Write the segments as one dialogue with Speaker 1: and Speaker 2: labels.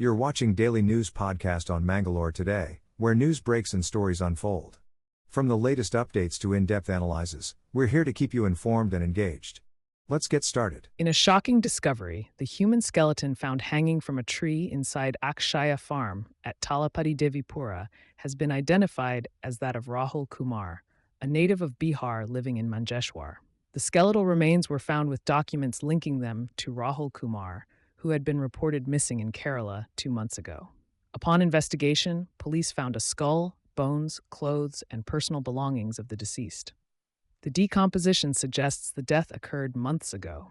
Speaker 1: You're watching Daily News Podcast on Mangalore today, where news breaks and stories unfold. From the latest updates to in-depth analyses, we're here to keep you informed and engaged. Let's get started.
Speaker 2: In a shocking discovery, the human skeleton found hanging from a tree inside Akshaya Farm at Talapady Devipura has been identified as that of Rahul Kumar, a native of Bihar living in Manjeshwar. The skeletal remains were found with documents linking them to Rahul Kumar, who had been reported missing in Kerala 2 months ago. Upon investigation, police found a skull, bones, clothes, and personal belongings of the deceased. The decomposition suggests the death occurred months ago.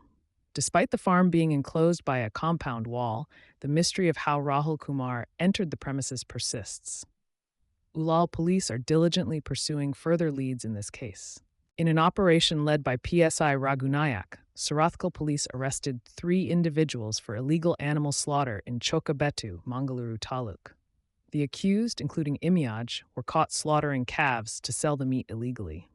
Speaker 2: Despite the farm being enclosed by a compound wall, the mystery of how Rahul Kumar entered the premises persists. Ullal police are diligently pursuing further leads in this case. In an operation led by PSI Raghunayak, Surathkal police arrested 3 individuals for illegal animal slaughter in Chokabetu, Mangaluru taluk. The accused, including Imyaj, were caught slaughtering calves to sell the meat illegally.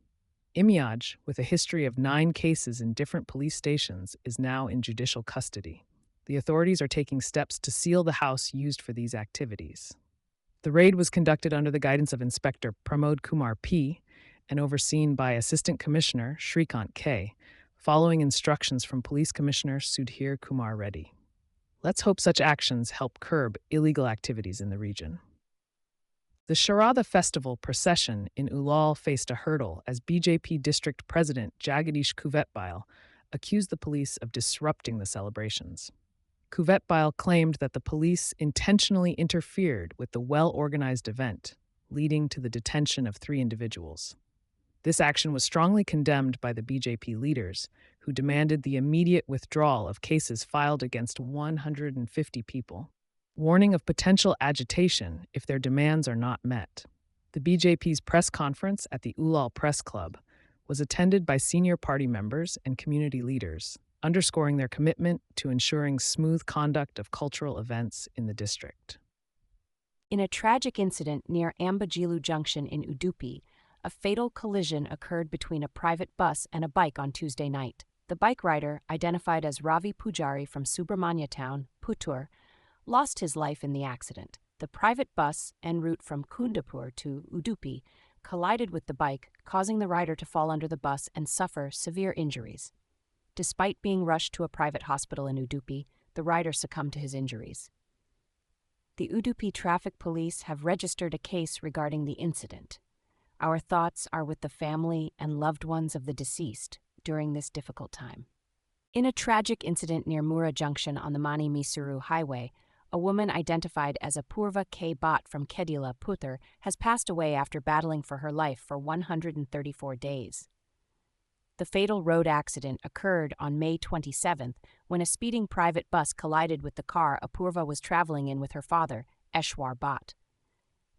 Speaker 2: Imyaj, with a history of 9 cases in different police stations, is now in judicial custody. The authorities are taking steps to seal the house used for these activities. The raid was conducted under the guidance of Inspector Pramod Kumar P. and overseen by Assistant Commissioner Shrikant K., following instructions from Police Commissioner Sudhir Kumar Reddy. Let's hope such actions help curb illegal activities in the region. The Sharada Festival procession in Ullal faced a hurdle as BJP District President Jagadish Kuvettbail accused the police of disrupting the celebrations. Kuvettbail claimed that the police intentionally interfered with the well-organized event, leading to the detention of 3 individuals. This action was strongly condemned by the BJP leaders, who demanded the immediate withdrawal of cases filed against 150 people, warning of potential agitation if their demands are not met. The BJP's press conference at the Ullal Press Club was attended by senior party members and community leaders, underscoring their commitment to ensuring smooth conduct of cultural events in the district.
Speaker 3: In a tragic incident near Ambajilu Junction in Udupi, a fatal collision occurred between a private bus and a bike on Tuesday night. The bike rider, identified as Ravi Pujari from Subramanya Town, Puttur, lost his life in the accident. The private bus, en route from Kundapur to Udupi, collided with the bike, causing the rider to fall under the bus and suffer severe injuries. Despite being rushed to a private hospital in Udupi, the rider succumbed to his injuries. The Udupi Traffic Police have registered a case regarding the incident. Our thoughts are with the family and loved ones of the deceased during this difficult time. In a tragic incident near Mura Junction on the Mani-Mysuru Highway, a woman identified as Apurva K. Bhatt from Kedila, Puttur, has passed away after battling for her life for 134 days. The fatal road accident occurred on May 27th when a speeding private bus collided with the car Apurva was traveling in with her father, Eshwar Bhatt.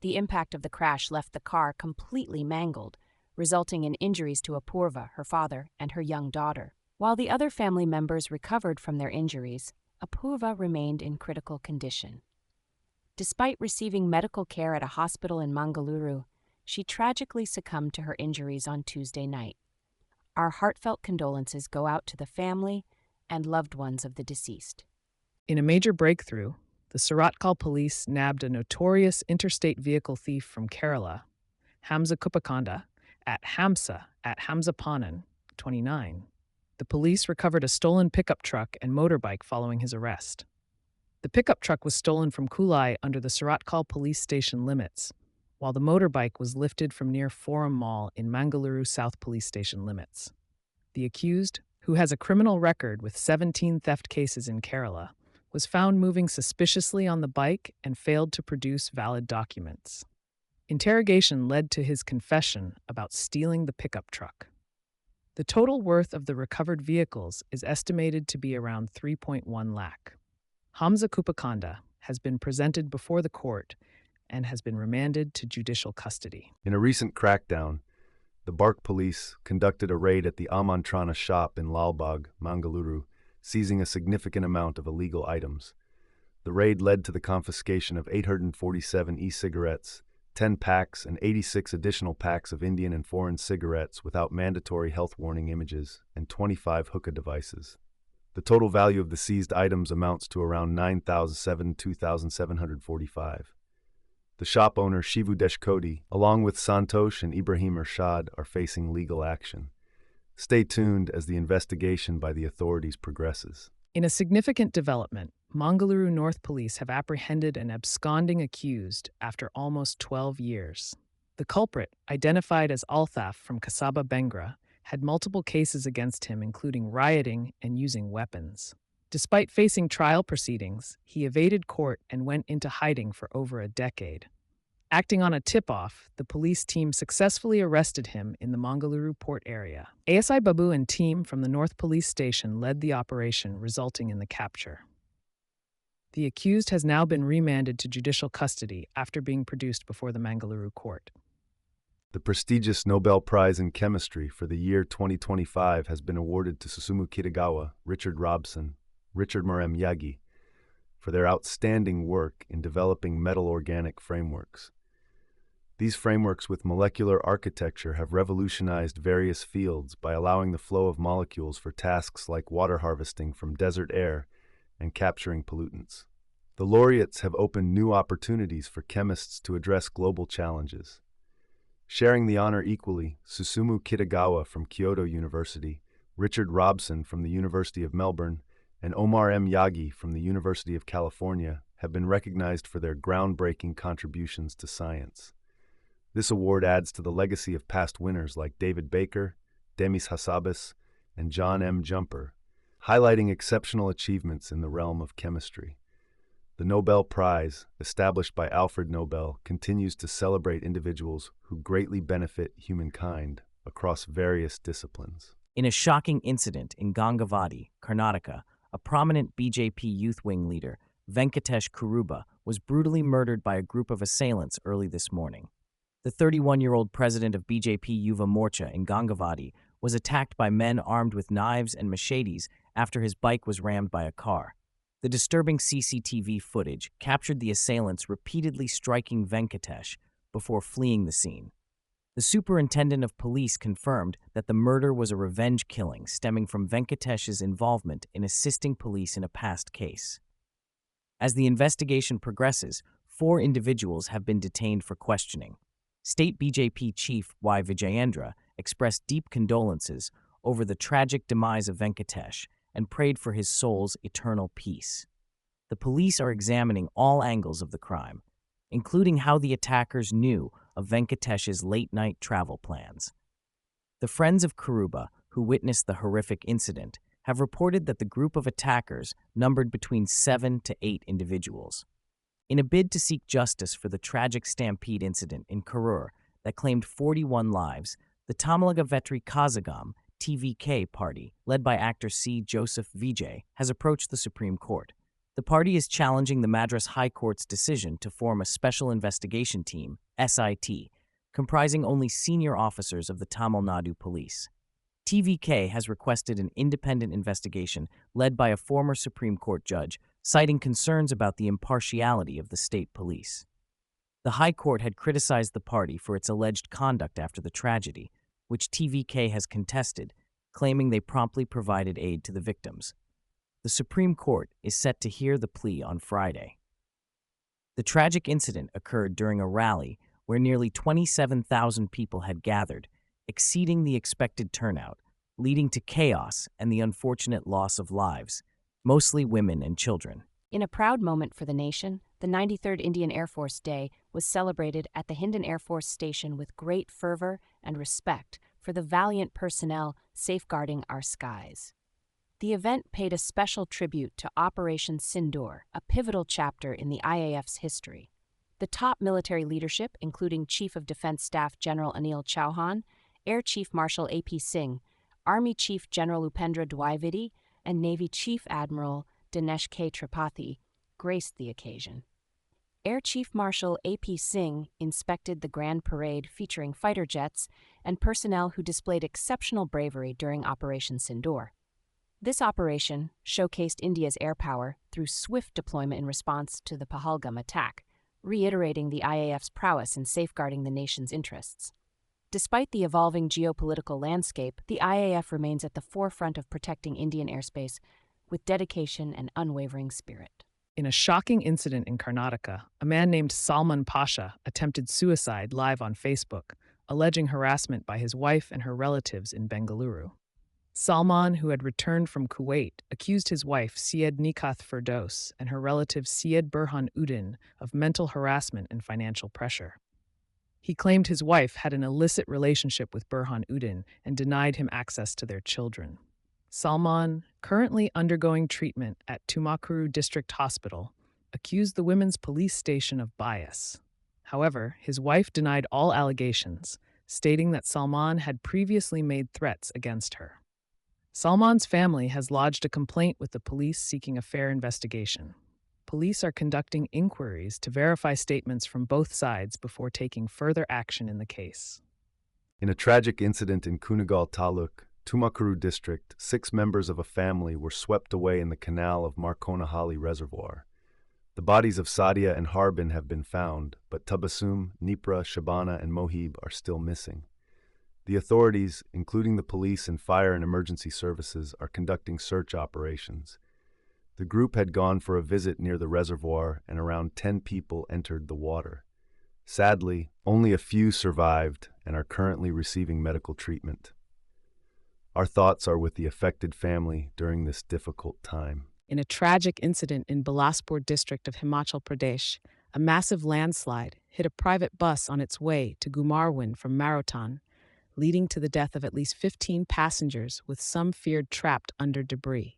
Speaker 3: The impact of the crash left the car completely mangled, resulting in injuries to Apurva, her father, and her young daughter. While the other family members recovered from their injuries, Apurva remained in critical condition. Despite receiving medical care at a hospital in Mangaluru, she tragically succumbed to her injuries on Tuesday night. Our heartfelt condolences go out to the family and loved ones of the deceased.
Speaker 2: In a major breakthrough, the Surathkal police nabbed a notorious interstate vehicle thief from Kerala, Hamza Kupakanda, at Hamzapanan, 29. The police recovered a stolen pickup truck and motorbike following his arrest. The pickup truck was stolen from Kulai under the Surathkal police station limits, while the motorbike was lifted from near Forum Mall in Mangaluru South police station limits. The accused, who has a criminal record with 17 theft cases in Kerala, was found moving suspiciously on the bike and failed to produce valid documents. Interrogation led to his confession about stealing the pickup truck. The total worth of the recovered vehicles is estimated to be around 3.1 lakh. Hamza Kupakanda has been presented before the court and has been remanded to judicial custody.
Speaker 4: In a recent crackdown, the Bark police conducted a raid at the Amantrana shop in Lalbagh, Mangaluru, seizing a significant amount of illegal items. The raid led to the confiscation of 847 e-cigarettes, 10 packs and 86 additional packs of Indian and foreign cigarettes without mandatory health warning images, and 25 hookah devices. The total value of the seized items amounts to around 2,745. The shop owner Shivu Deshkoti, along with Santosh and Ibrahim Ershad, are facing legal action. Stay tuned as the investigation by the authorities progresses.
Speaker 2: In a significant development, Mangaluru North Police have apprehended an absconding accused after almost 12 years. The culprit, identified as Altaf from Kasaba Bengra, had multiple cases against him, including rioting and using weapons. Despite facing trial proceedings, he evaded court and went into hiding for over a decade. Acting on a tip-off, the police team successfully arrested him in the Mangaluru port area. ASI Babu and team from the North Police Station led the operation, resulting in the capture. The accused has now been remanded to judicial custody after being produced before the Mangaluru court.
Speaker 4: The prestigious Nobel Prize in Chemistry for the year 2025 has been awarded to Susumu Kitagawa, Richard Robson, Richard Marem Yagi, for their outstanding work in developing metal-organic frameworks. These frameworks with molecular architecture have revolutionized various fields by allowing the flow of molecules for tasks like water harvesting from desert air and capturing pollutants. The laureates have opened new opportunities for chemists to address global challenges. Sharing the honor equally, Susumu Kitagawa from Kyoto University, Richard Robson from the University of Melbourne, and Omar M. Yagi from the University of California have been recognized for their groundbreaking contributions to science. This award adds to the legacy of past winners like David Baker, Demis Hassabis, and John M. Jumper, highlighting exceptional achievements in the realm of chemistry. The Nobel Prize, established by Alfred Nobel, continues to celebrate individuals who greatly benefit humankind across various disciplines.
Speaker 5: In a shocking incident in Gangavadi, Karnataka, a prominent BJP youth wing leader, Venkatesh Kuruba, was brutally murdered by a group of assailants early this morning. The 31-year-old president of BJP Yuva Morcha in Gangavadi was attacked by men armed with knives and machetes after his bike was rammed by a car. The disturbing CCTV footage captured the assailants repeatedly striking Venkatesh before fleeing the scene. The superintendent of police confirmed that the murder was a revenge killing stemming from Venkatesh's involvement in assisting police in a past case. As the investigation progresses, 4 individuals have been detained for questioning. State BJP Chief Y. Vijayendra expressed deep condolences over the tragic demise of Venkatesh and prayed for his soul's eternal peace. The police are examining all angles of the crime, including how the attackers knew of Venkatesh's late-night travel plans. The friends of Kuruba, who witnessed the horrific incident, have reported that the group of attackers numbered between 7 to 8 individuals. In a bid to seek justice for the tragic stampede incident in Karur that claimed 41 lives, the Tamalaga Vetri Kazagam TVK party, led by actor C. Joseph Vijay, has approached the Supreme Court. The party is challenging the Madras High Court's decision to form a special investigation team, SIT, comprising only senior officers of the Tamil Nadu Police. TVK has requested an independent investigation led by a former Supreme Court judge, citing concerns about the impartiality of the state police. The High Court had criticized the party for its alleged conduct after the tragedy, which TVK has contested, claiming they promptly provided aid to the victims. The Supreme Court is set to hear the plea on Friday. The tragic incident occurred during a rally where nearly 27,000 people had gathered, exceeding the expected turnout, leading to chaos and the unfortunate loss of lives, mostly women and children.
Speaker 3: In a proud moment for the nation, the 93rd Indian Air Force Day was celebrated at the Hindon Air Force Station with great fervor and respect for the valiant personnel safeguarding our skies. The event paid a special tribute to Operation Sindoor, a pivotal chapter in the IAF's history. The top military leadership, including Chief of Defense Staff General Anil Chauhan, Air Chief Marshal A.P. Singh, Army Chief General Upendra Dwivedi, and Navy Chief Admiral Dinesh K. Tripathi, graced the occasion. Air Chief Marshal A.P. Singh inspected the grand parade featuring fighter jets and personnel who displayed exceptional bravery during Operation Sindoor. This operation showcased India's air power through swift deployment in response to the Pahalgam attack, reiterating the IAF's prowess in safeguarding the nation's interests. Despite the evolving geopolitical landscape, the IAF remains at the forefront of protecting Indian airspace with dedication and unwavering spirit.
Speaker 2: In a shocking incident in Karnataka, a man named Salman Pasha attempted suicide live on Facebook, alleging harassment by his wife and her relatives in Bengaluru. Salman, who had returned from Kuwait, accused his wife Syed Nikath Firdos and her relative Syed Burhan Uddin of mental harassment and financial pressure. He claimed his wife had an illicit relationship with Burhan Uddin and denied him access to their children. Salman, currently undergoing treatment at Tumakuru District Hospital, accused the women's police station of bias. However, his wife denied all allegations, stating that Salman had previously made threats against her. Salman's family has lodged a complaint with the police seeking a fair investigation. Police are conducting inquiries to verify statements from both sides before taking further action in the case.
Speaker 4: In a tragic incident in Kunagal Taluk, Tumakuru district, 6 members of a family were swept away in the canal of Markonahali Reservoir. The bodies of Sadia and Harbin have been found, but Tabassum, Nipra, Shabana, and Mohib are still missing. The authorities, including the police and fire and emergency services, are conducting search operations. The group had gone for a visit near the reservoir and around 10 people entered the water. Sadly, only a few survived and are currently receiving medical treatment. Our thoughts are with the affected family during this difficult time.
Speaker 2: In a tragic incident in Bilaspur district of Himachal Pradesh, a massive landslide hit a private bus on its way to Gumarwin from Marotan, leading to the death of at least 15 passengers, with some feared trapped under debris.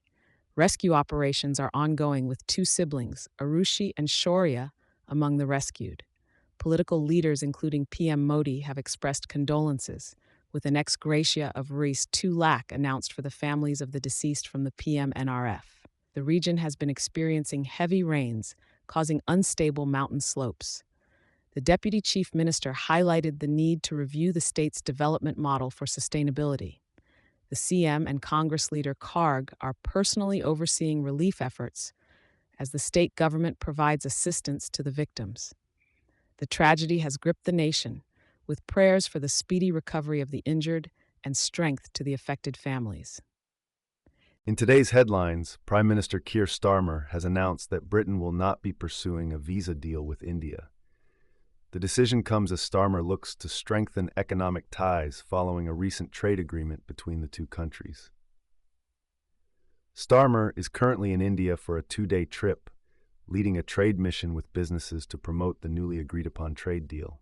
Speaker 2: Rescue operations are ongoing with 2 siblings, Arushi and Shaurya, among the rescued. Political leaders including PM Modi have expressed condolences, with an ex gratia of Rs 2 lakh announced for the families of the deceased from the PM-NRF. The region has been experiencing heavy rains, causing unstable mountain slopes. The Deputy Chief Minister highlighted the need to review the state's development model for sustainability. The CM and Congress leader Karg are personally overseeing relief efforts as the state government provides assistance to the victims. The tragedy has gripped the nation, with prayers for the speedy recovery of the injured and strength to the affected families.
Speaker 4: In today's headlines, Prime Minister Keir Starmer has announced that Britain will not be pursuing a visa deal with India. The decision comes as Starmer looks to strengthen economic ties following a recent trade agreement between the 2 countries. Starmer is currently in India for a 2-day trip, leading a trade mission with businesses to promote the newly agreed-upon trade deal.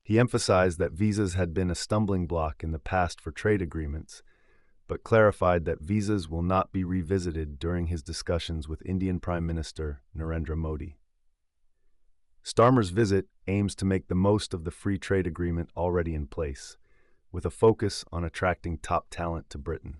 Speaker 4: He emphasized that visas had been a stumbling block in the past for trade agreements, but clarified that visas will not be revisited during his discussions with Indian Prime Minister Narendra Modi. Starmer's visit aims to make the most of the free trade agreement already in place, with a focus on attracting top talent to Britain.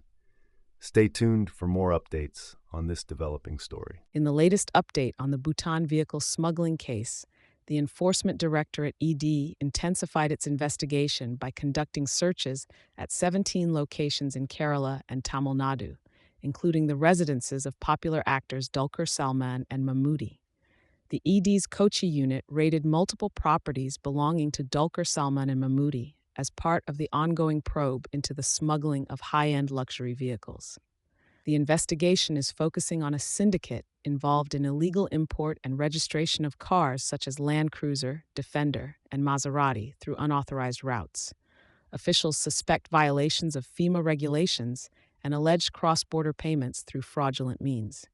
Speaker 4: Stay tuned for more updates on this developing story.
Speaker 2: In the latest update on the Bhutan vehicle smuggling case, the Enforcement Directorate ED intensified its investigation by conducting searches at 17 locations in Kerala and Tamil Nadu, including the residences of popular actors Dulquer Salman and Mammootty. The ED's Kochi unit raided multiple properties belonging to Dulquer Salman and Mammootty as part of the ongoing probe into the smuggling of high-end luxury vehicles. The investigation is focusing on a syndicate involved in illegal import and registration of cars such as Land Cruiser, Defender, and Maserati through unauthorized routes. Officials suspect violations of FEMA regulations and alleged cross-border payments through fraudulent means.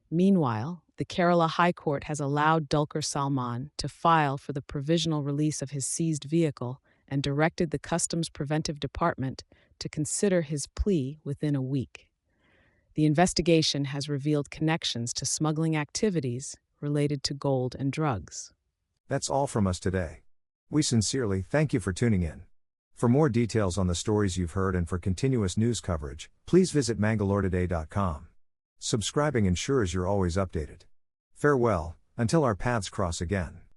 Speaker 2: Meanwhile, the Kerala High Court has allowed Dulquer Salman to file for the provisional release of his seized vehicle and directed the Customs Preventive Department to consider his plea within a week. The investigation has revealed connections to smuggling activities related to gold and drugs.
Speaker 1: That's all from us today. We sincerely thank you for tuning in. For more details on the stories you've heard and for continuous news coverage, please visit mangaloretoday.com. Subscribing ensures you're always updated. Farewell, until our paths cross again.